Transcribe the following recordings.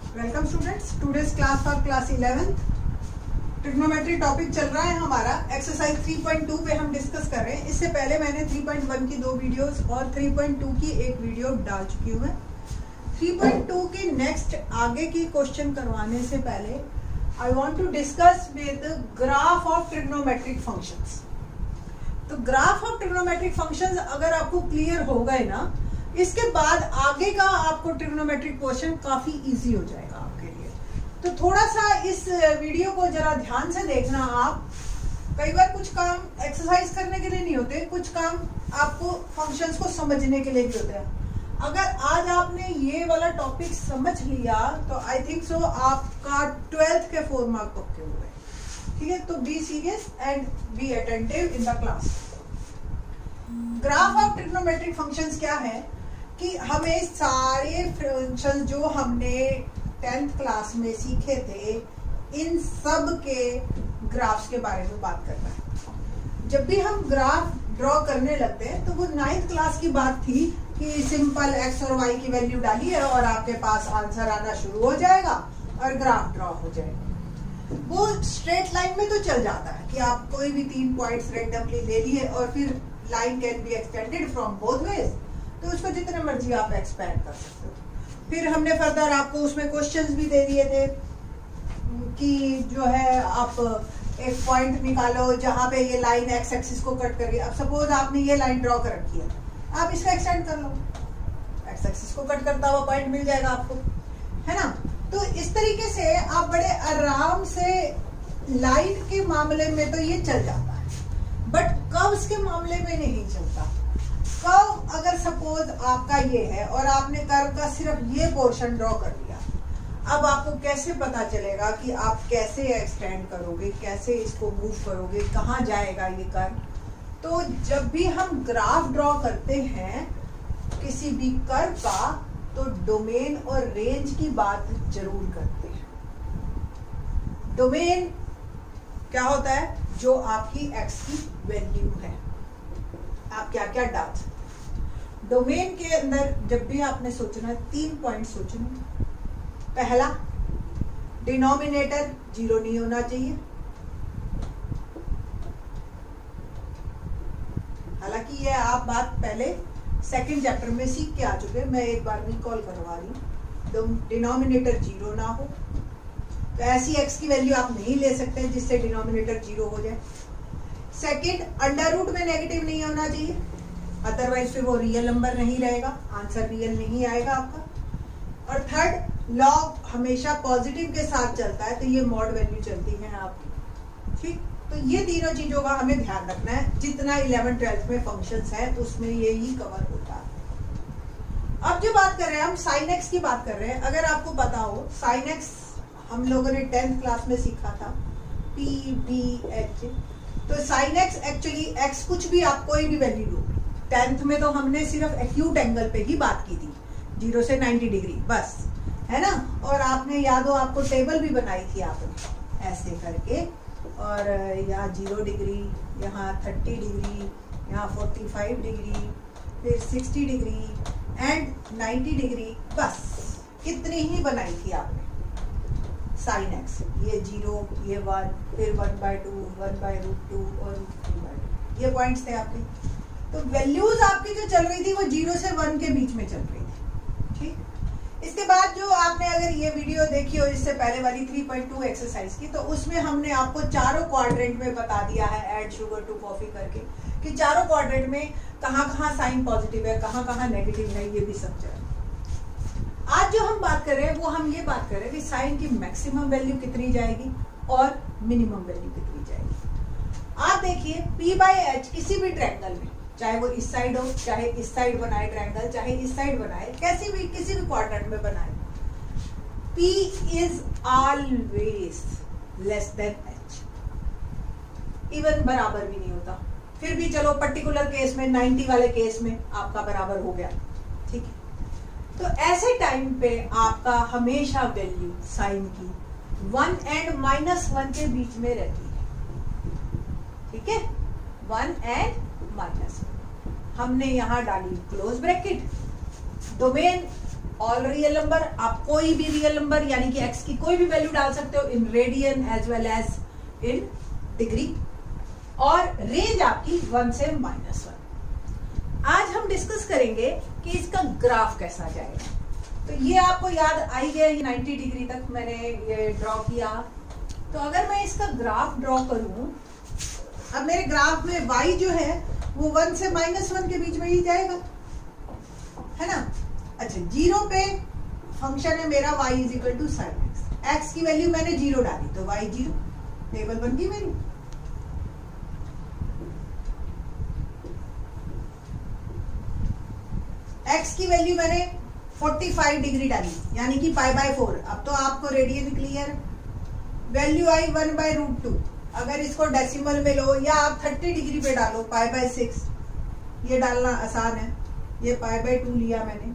Welcome students, today's class for class 11th trigonometry topic चल रहा है हमारा। एक्सरसाइज 3.2 पे हम डिस्कस कर रहे हैं। इससे पहले मैंने 3.1 की 2 वीडियोस और 3.2 की एक वीडियो डाल चुकी हूँ। 3.2 की नेक्स्ट आगे की क्वेश्चन करवाने से पहले I want to discuss with graph of trigonometric functions. तो ग्राफ ऑफ ट्रिग्नोमेट्रिक फंक्शंस अगर आपको क्लियर हो गए ना, इसके बाद आगे का आपको ट्रिग्नोमेट्रिक क्वेश्चन काफी इजी हो जाएगा आपके लिए। तो थोड़ा सा इस वीडियो को जरा ध्यान से देखना आप। कई बार कुछ काम एक्सरसाइज करने के लिए नहीं होते, कुछ काम आपको फंक्शंस को समझने के लिए भी होते हैं। अगर आज आपने ये वाला टॉपिक समझ लिया तो आई थिंक सो आपका 12th के 4 मार्क पक्के हो गए। ठीक है, तो be serious and be attentive in the class. Graph of trigonometric functions क्या है कि हमें सारे फंक्शन जो हमने 10th क्लास में सीखे थे, इन सब के ग्राफ्स के बारे में बात करना है। जब भी हम ग्राफ ड्रॉ करने लगते हैं तो वो 9th क्लास की बात थी कि सिंपल x और y की वैल्यू डालिए और आपके पास आंसर आना शुरू हो जाएगा और ग्राफ ड्रॉ हो जाएगा। वो स्ट्रेट लाइन में तो चल जाता है कि आप कोई भी 3 पॉइंट्स रैंडमली ले लिए और फिर line can be extended from both ways, तो उसको जितने मर्जी आप एक्सपेंड कर सकते हो। फिर हमने फर्दर आपको उसमें क्वेश्चंस भी दे दिए थे कि जो है आप एक पॉइंट निकालो जहां पे ये लाइन एक्स एक्सिस को कट कर रही है। अब सपोज आपने ये लाइन ड्रॉ कर रखी है, आप इसका एक्सटेंड कर लो, एक्स एक्सिस को कट करता हुआ पॉइंट मिल जाएगा आपको, है ना। तो इस तरीके से आप बड़े आराम से लाइन के मामले में तो ये चल जाता है, बट कर्व्स के मामले में नहीं चलता। कर्व अगर सपोज आपका ये है और आपने कर्व का सिर्फ ये पोर्शन ड्रॉ कर लिया, अब आपको कैसे पता चलेगा कि आप कैसे एक्सटेंड करोगे, कैसे इसको मूव करोगे, कहाँ जाएगा ये कर्व। तो जब भी हम ग्राफ ड्रॉ करते हैं किसी भी कर्व का, तो डोमेन और रेंज की बात जरूर करते हैं। डोमेन क्या होता है? जो आपकी एक्स की वैल्यू है, आप क्या क्या डाल सकते हैं। डोमेन के अंदर जब भी आपने सोचना, 3 पॉइंट सोचना। पहला, डिनोमिनेटर 0 नहीं होना चाहिए। हालांकि ये आप बात पहले 2nd चैप्टर में सीख के आ चुके, मैं एक बार रिकॉल करवा रही हूँ। डिनोमिनेटर 0 ना हो, तो ऐसी x की वैल्यू आप नहीं ले सकते जिससे डिनोमिनेटर 0 हो जाए। सेकंड, अंडर रूट में नेगेटिव नहीं होना चाहिए, अदरवाइज फिर वो रियल नंबर नहीं रहेगा, आंसर रियल नहीं आएगा आपका। और थर्ड, लॉग हमेशा पॉजिटिव के साथ चलता है, तो ये मॉड वैल्यू चलती है आपकी। ठीक, तो ये तीनों चीजों का हमें ध्यान रखना है। जितना 11th 12th में फंक्शंस है उसमें ये ही कवर होता है। अब जो बात कर रहे हैं हम साइन एक्स की बात कर रहे हैं। अगर आपको पता हो, साइन एक्स हम लोगों ने 10th क्लास में सीखा था, PBH। तो साइन एक्स एक्चुअली एक्स कुछ भी आप कोई भी वैल्यू लो। 10th में तो हमने सिर्फ एक्यूट एंगल पे ही बात की थी, 0 से 90 डिग्री बस, है ना। और आपने याद हो, आपको टेबल भी बनाई थी आपने ऐसे करके, और यहाँ 0 डिग्री, यहाँ 30 डिग्री, यहाँ 45 डिग्री, फिर 60 डिग्री एंड 90 डिग्री, बस कितनी ही बनाई थी आपने साइन एक्स। ये 0, ये 1, फिर 1/2, 1/√2 और √3/2, ये पॉइंट्स थे आपके। तो वैल्यूज आपकी जो चल रही थी वो 0 से 1 के बीच में चल रही थी। ठीक, इसके बाद जो आपने अगर ये वीडियो देखी हो इससे पहले वाली 3.2 एक्सरसाइज की, तो उसमें हमने आपको चारों क्वाड्रेंट में बता दिया है, ऐड शुगर टू कॉफी करके, कि चारों क्वाड्रेंट में कहाँ कहाँ साइन पॉजिटिव है, कहाँ कहाँ नेगेटिव है, ये भी सब चल। आज जो हम बात कर रहे हैं वो हम ये बात कर रहे हैं कि साइन की मैक्सिमम वैल्यू कितनी जाएगी और मिनिमम वैल्यू कितनी जाएगी। आप देखिए, P/H किसी भी ट्रायंगल में, चाहे वो इस साइड हो, चाहे इस साइड बनाए ट्रायंगल, चाहे इस साइड बनाए, कैसी भी किसी भी क्वाड्रेंट में बनाए, P is always less than H। Even बराबर भी नहीं होता, फिर भी चलो पर्टिकुलर केस में 90 वाले केस में आपका बराबर हो गया। ठीक है, तो ऐसे टाइम पे आपका हमेशा वैल्यू साइन की 1 एंड -1 के बीच में रहती है। ठीक है, 1 एंड -1। हमने यहां डाली close bracket, domain all real number, आप कोई भी रियल नंबर यानी कि x की कोई भी वैल्यू डाल सकते हो in radian as well as in degree, और रेंज आपकी 1 से -1। आज हम डिस्कस करेंगे कि इसका ग्राफ कैसा जाएगा। तो ये आपको याद आई गया, 90 डिग्री तक मैंने ये ड्रॉ किया। तो अगर मैं इसका ग्राफ ड्रॉ करूं, अब मेरे ग्राफ में y जो है वो 1 से -1 के बीच में ही जाएगा, है ना। अच्छा, 0 पे फंक्शन है मेरा y = sin x, x की वैल्यू मैंने 0 डाली तो y 0, टेबल बन गई मेरी। x की वैल्यू मैंने 45 डिग्री डाली यानी कि π/4। अब तो आपको रेडियन क्लियर, वैल्यू आई 1/√2। अगर इसको डेसिमल में लो या आप 30 डिग्री पे डालो π/6, ये डालना आसान है। ये π/2 लिया मैंने,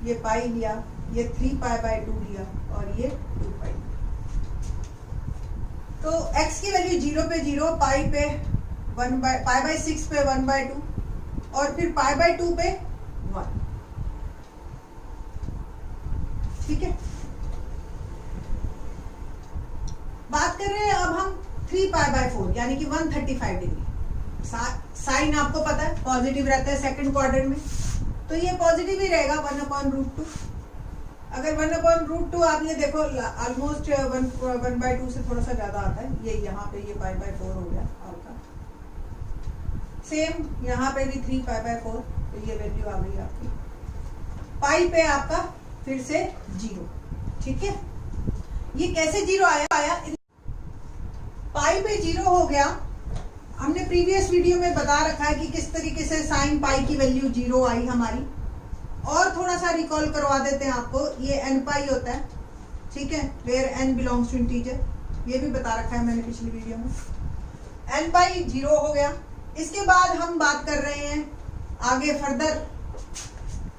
ये पाई लिया, ये 3π/2 लिया और ये 2π। तो x की वैल्यू 0 पे 0, पाई पे π/6 पे 1/2 और फिर π/2 पे 1। ठीक है, बात कर रहे हैं अब हम 3π/4 यानी कि 135 डिग्री। साइन आपको पता है पॉजिटिव रहता है सेकंड क्वाड्रेंट में, तो ये पॉजिटिव ही रहेगा 1/√2। अगर 1/√2 आप ये देखो ऑलमोस्ट 1/2 से थोड़ा सा ज्यादा आता है, ये यहाँ पे ये π/4 हो गया आपका। सेम यहाँ पे भी 3π/4, तो ये वैल्यू आ गई आपकी। पाई पे आपका फिर से 0। ठीक है, ये कैसे 0 आया? पाई पे 0 हो गया। हमने प्रीवियस वीडियो में बता रखा है कि किस तरीके से साइन पाई की वैल्यू 0 आई हमारी। और थोड़ा सा रिकॉल करवा देते हैं आपको, ये n पाई होता है, ठीक है, where n belongs to integer, ये भी बता रखा है मैंने पिछली वीडियो में। n पाई 0 हो गया। इसके बाद हम बात कर रहे हैं आगे फर्दर,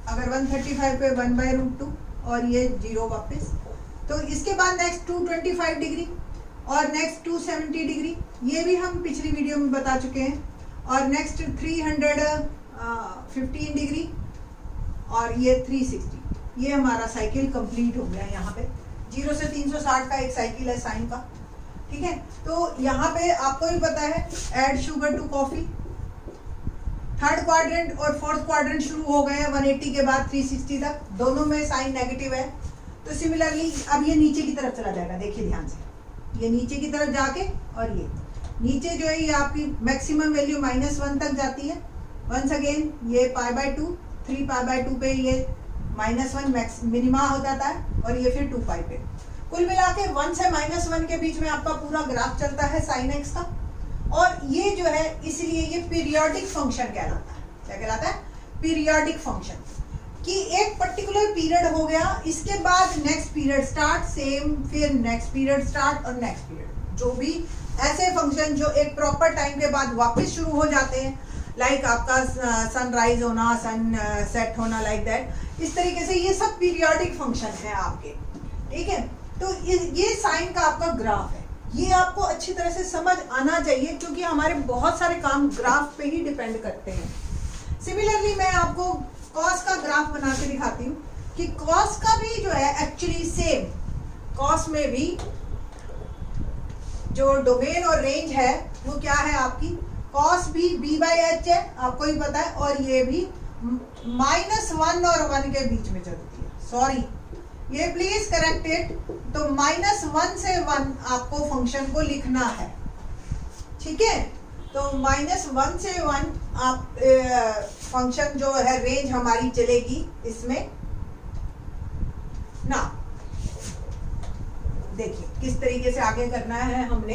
अगर 135 पे 1/√2 और ये 0 वापस, तो इसके बाद नेक्स्ट 225 डिग्री और नेक्स्ट 270 डिग्री, ये भी हम पिछली वीडियो में बता चुके हैं। और नेक्स्ट 315 डिग्री और ये 360। ये हमारा साइकिल कंप्लीट हो गया। यहाँ पे 0 से 360 का एक साइकिल है साइन का। ठीक है, तो यहाँ पे आपको भी पता है add sugar to coffee, third quadrant और फोर्थ क्वाड्रेंट शुरू हो गए हैं 180 के बाद 360 तक, दोनों में साइन नेगेटिव है। तो सिमिलरली अब ये नीचे की तरफ चला जाएगा, देखिए ध्यान से, ये नीचे की तरफ जाके, और ये नीचे जो है ये आपकी मैक्सिमम वैल्यू -1 तक जाती है। वंस अगेन ये π/2, 3π/2 पे ये -1 मिनिमा हो जाता है और ये फिर 2π पे। कुल मिला के 1 से -1 के बीच में आपका पूरा ग्राफ चलता है साइन एक्स का। और ये जो है इसलिए ये पीरियोडिक फंक्शन कहलाता है। क्या कहलाता है? पीरियोडिक फंक्शन, कि एक पर्टिकुलर पीरियड हो गया, इसके बाद नेक्स्ट पीरियड स्टार्ट, सेम, फिर नेक्स्ट पीरियड स्टार्ट और नेक्स्ट पीरियड। जो भी ऐसे फंक्शन जो एक प्रॉपर टाइम के बाद वापस शुरू हो जाते हैं, लाइक आपका सनराइज होना, सन सेट होना, लाइक दैट, इस तरीके से ये सब पीरियोडिक फंक्शन है आपके। ठीक है, तो ये साइन का आपका ग्राफ है। ये आपको अच्छी तरह से समझ आना चाहिए क्योंकि हमारे बहुत सारे काम ग्राफ पे ही डिपेंड करते हैं। सिमिलरली मैं आपको कॉस का ग्राफ बना के दिखाती हूँ कि कॉस का भी जो है एक्चुअली सेम, कॉस में भी जो डोमेन और रेंज है वो क्या है आपकी, कॉस भी b/h है, आपको ही पता है, और ये भी -1 और 1 के बीच में चलती है। सॉरी, ये प्लीज करेक्टेड। तो -1 से 1 आपको फंक्शन को लिखना है। ठीक है, तो -1 से 1 आप फंक्शन जो है रेंज हमारी चलेगी इसमें ना। देखिए किस तरीके से आगे करना है हमने।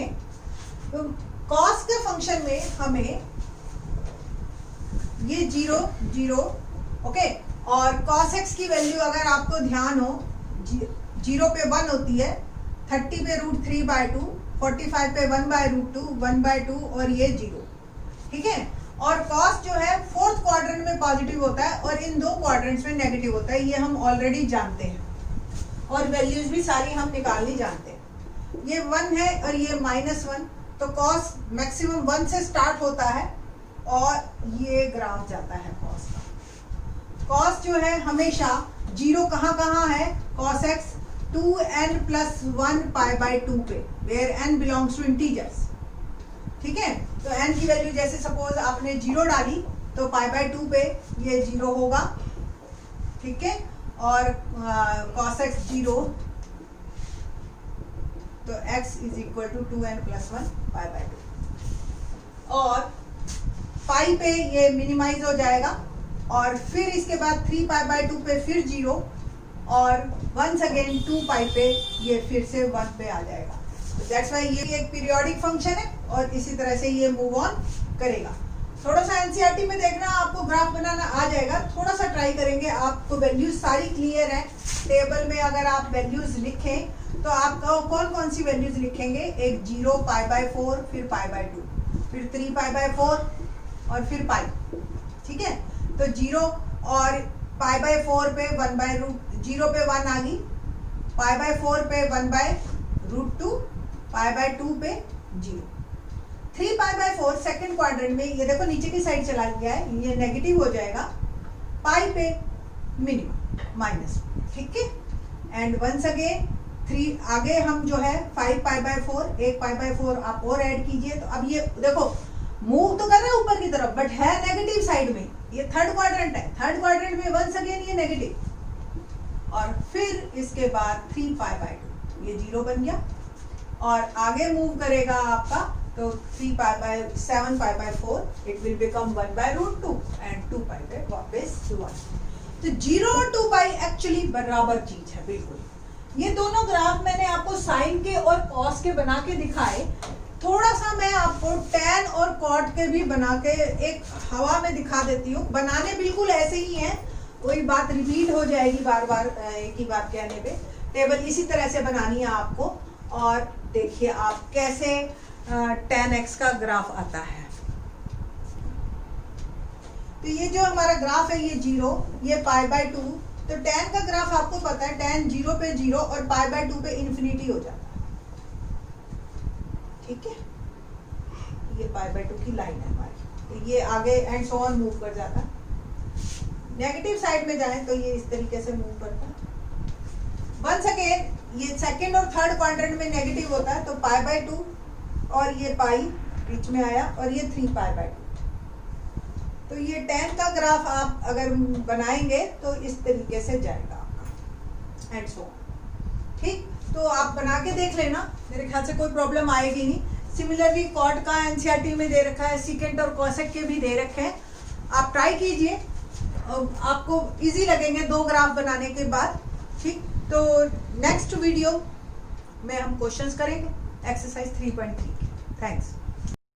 तो कॉस के फंक्शन में हमें ये 0 0 ओके, और कॉस एक्स की वैल्यू अगर आपको ध्यान हो 0 पे 1 होती है, 30 पे √3/2, 45 पे 1/√2, 1/2 और ये 0। ठीक है, और कॉस जो है फोर्थ क्वाड्रेंट में पॉजिटिव होता है और इन दो क्वाड्रेंट्स में नेगेटिव होता है। ये हम ऑलरेडी जानते हैं और वैल्यूज भी सारी हम निकालनी जानते हैं। ये 1 है और ये -1, तो कॉस मैक्सिमम 1 से स्टार्ट होता है और ये ग्राफ जाता है कॉस का। कॉस जो है हमेशा जीरो कहाँ कहाँ है, cos x 2n plus 1 pi by 2 पे, where n belongs to integers। ठीक है, तो n की वैल्यू जैसे सपोज आपने जीरो डाली तो पाई बाई 2 पे ये जीरो होगा। ठीक है, और cos x जीरो, तो x is equal to 2n plus 1 pi by 2, और पाई पे ये मिनिमाइज हो जाएगा, और फिर इसके बाद 3 पाई बाई 2 पे फिर जीरो, और वंस अगेन 2 पाई पे ये फिर से 1 पे आ जाएगा। तो दैट्स वाई ये एक पीरियोडिक फंक्शन है, और इसी तरह से ये मूव ऑन करेगा। थोड़ा सा एनसीईआरटी में देखना, आपको ग्राफ बनाना आ जाएगा, थोड़ा सा ट्राई करेंगे। आपको वैल्यूज सारी क्लियर है, टेबल में अगर आप वैल्यूज लिखें तो आप कौन कौन सी वैल्यूज लिखेंगे, एक जीरो, पाई बाई 4, फिर पाई बाई 2, फिर 3 पाई बाई 4, और फिर पाई। ठीक है, तो जीरो और पाई बाई 4 पे 1 बाई रूट, जीरो पे 1 आ गई, पाई बाई 4 पे 1 बाई रूट 2, पाई बाई 2 पे zero. 3 pi by 4 second quadrant में ये देखो नीचे की साइड चला गया है, ये नेगेटिव हो जाएगा, पाई पे मिनिमम माइनस। ठीक है, एंड वंस अगेन 3 आगे हम जो है 5 पाई बाई 4, एक पाई बाई 4 आप और ऐड कीजिए, तो अब ये देखो मूव तो कर रहा है ऊपर की तरफ, बट है नेगेटिव साइड में। ये थर्ड क्वाड्रेंट है, थर्ड क्वाड्रेंट में वंस अगेन ये नेगेटिव, और फिर इसके बाद 3 पाई बाई 2 ये जीरो बन गया, और आगे मूव करेगा आपका तो 3 pi by 7 pi by 4 it will become 1 by root 2 and 2 pi by वापस 1। तो जीरो और 2 पाई एक्चुअली बराबर चीज है बिल्कुल। ये दोनों ग्राफ मैंने आपको साइन के और कॉस के बना के दिखाए। थोड़ा सा मैं आपको टैन और कॉट के भी बना के एक हवा में दिखा देती हूँ। बनाने बिल्कुल ऐसे ही हैं, वही बात रिपीट हो जाएगी बार बार एक ही बात कहने पे। टेबल इसी तरह से बनानी है आपको, और देखिए आप कैसे tan x का ग्राफ आता है। तो ये जो हमारा ग्राफ है ये जीरो, ये पाई बाई 2, तो tan का ग्राफ आपको पता है, tan जीरो पे जीरो और पाई बाई 2 पे इन्फिनिटी हो जाता है। ठीक है, ये पाई बाई 2 की लाइन है हमारी, तो ये आगे एंड सो ऑन मूव कर जाता है। नेगेटिव साइड में जाए तो ये इस तरीके से मूव करता है। वंस अगेन ये सेकंड और थर्ड क्वाड्रेंट में नेगेटिव होता है, तो पाई बाई 2 और ये पाई बीच में आया, और ये 3 पाई बाई 2। तो ये tan का ग्राफ आप अगर बनाएंगे तो इस तरीके से जाएगा आपका, एंड सो ऑन। ठीक, तो आप बना के देख लेना, मेरे ख्याल से कोई प्रॉब्लम आएगी नहीं। सिमिलरली कॉट का एनसीईआरटी में दे रखा है, सीकेंट और कॉसेक के भी दे रखे हैं, आप ट्राई कीजिए, आपको इजी लगेंगे 2 ग्राफ बनाने के बाद। ठीक, तो नेक्स्ट वीडियो में हम क्वेश्चंस करेंगे एक्सरसाइज 3.3। थैंक्स।